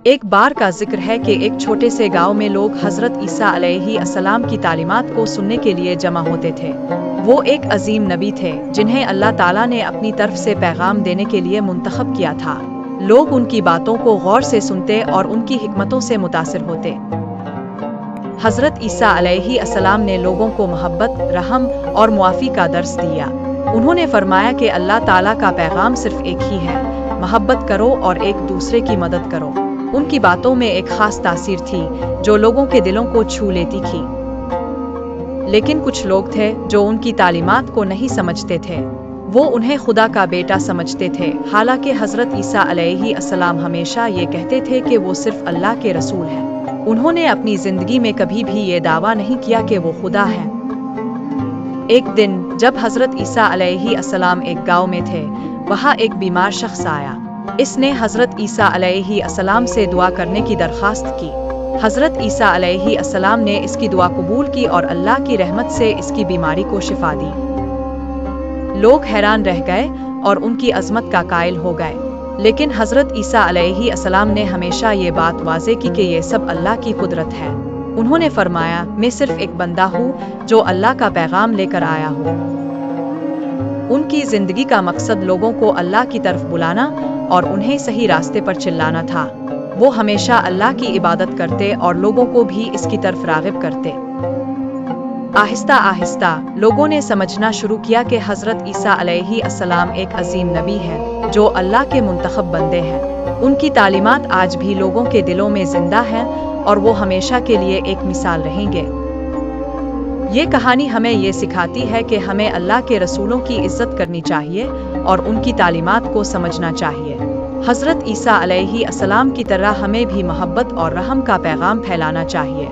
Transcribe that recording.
ایک بار کا ذکر ہے کہ ایک چھوٹے سے گاؤں میں لوگ حضرت عیسیٰ علیہ السلام کی تعلیمات کو سننے کے لیے جمع ہوتے تھے۔ وہ ایک عظیم نبی تھے جنہیں اللہ تعالیٰ نے اپنی طرف سے پیغام دینے کے لیے منتخب کیا تھا۔ لوگ ان کی باتوں کو غور سے سنتے اور ان کی حکمتوں سے متاثر ہوتے۔ حضرت عیسیٰ علیہ السلام نے لوگوں کو محبت، رحم اور معافی کا درس دیا۔ انہوں نے فرمایا کہ اللہ تعالیٰ کا پیغام صرف ایک ہی ہے، محبت کرو اور ایک دوسرے کی مدد کرو۔ ان کی باتوں میں ایک خاص تاثیر تھی جو لوگوں کے دلوں کو چھو لیتی تھی۔ لیکن کچھ لوگ تھے جو ان کی تعلیمات کو نہیں سمجھتے تھے۔ وہ انہیں خدا کا بیٹا سمجھتے تھے، حالانکہ حضرت عیسیٰ علیہ السلام ہمیشہ یہ کہتے تھے کہ وہ صرف اللہ کے رسول ہیں۔ انہوں نے اپنی زندگی میں کبھی بھی یہ دعویٰ نہیں کیا کہ وہ خدا ہیں۔ ایک دن جب حضرت عیسیٰ علیہ السلام ایک گاؤں میں تھے، وہاں ایک بیمار شخص آیا۔ اس نے حضرت عیسیٰ علیہ السلام سے دعا کرنے کی درخواست کی۔ حضرت عیسیٰ علیہ السلام نے اس کی دعا قبول کی اور اللہ کی رحمت سے اس کی بیماری کو شفا دی۔ لوگ حیران رہ گئے اور ان کی عظمت کا قائل ہو گئے، لیکن حضرت عیسیٰ علیہ السلام نے ہمیشہ یہ بات واضح کی کہ یہ سب اللہ کی قدرت ہے۔ انہوں نے فرمایا، میں صرف ایک بندہ ہوں جو اللہ کا پیغام لے کر آیا ہوں۔ ان کی زندگی کا مقصد لوگوں کو اللہ کی طرف بلانا اور انہیں صحیح راستے پر چلانا تھا۔ وہ ہمیشہ اللہ کی عبادت کرتے اور لوگوں کو بھی اس کی طرف راغب کرتے۔ آہستہ آہستہ لوگوں نے سمجھنا شروع کیا کہ حضرت عیسیٰ علیہ السلام ایک عظیم نبی ہے جو اللہ کے منتخب بندے ہیں۔ ان کی تعلیمات آج بھی لوگوں کے دلوں میں زندہ ہیں اور وہ ہمیشہ کے لیے ایک مثال رہیں گے۔ یہ کہانی ہمیں یہ سکھاتی ہے کہ ہمیں اللہ کے رسولوں کی عزت کرنی چاہیے اور ان کی تعلیمات کو سمجھنا چاہیے۔ حضرت عیسیٰ علیہ السلام کی طرح ہمیں بھی محبت اور رحم کا پیغام پھیلانا چاہیے۔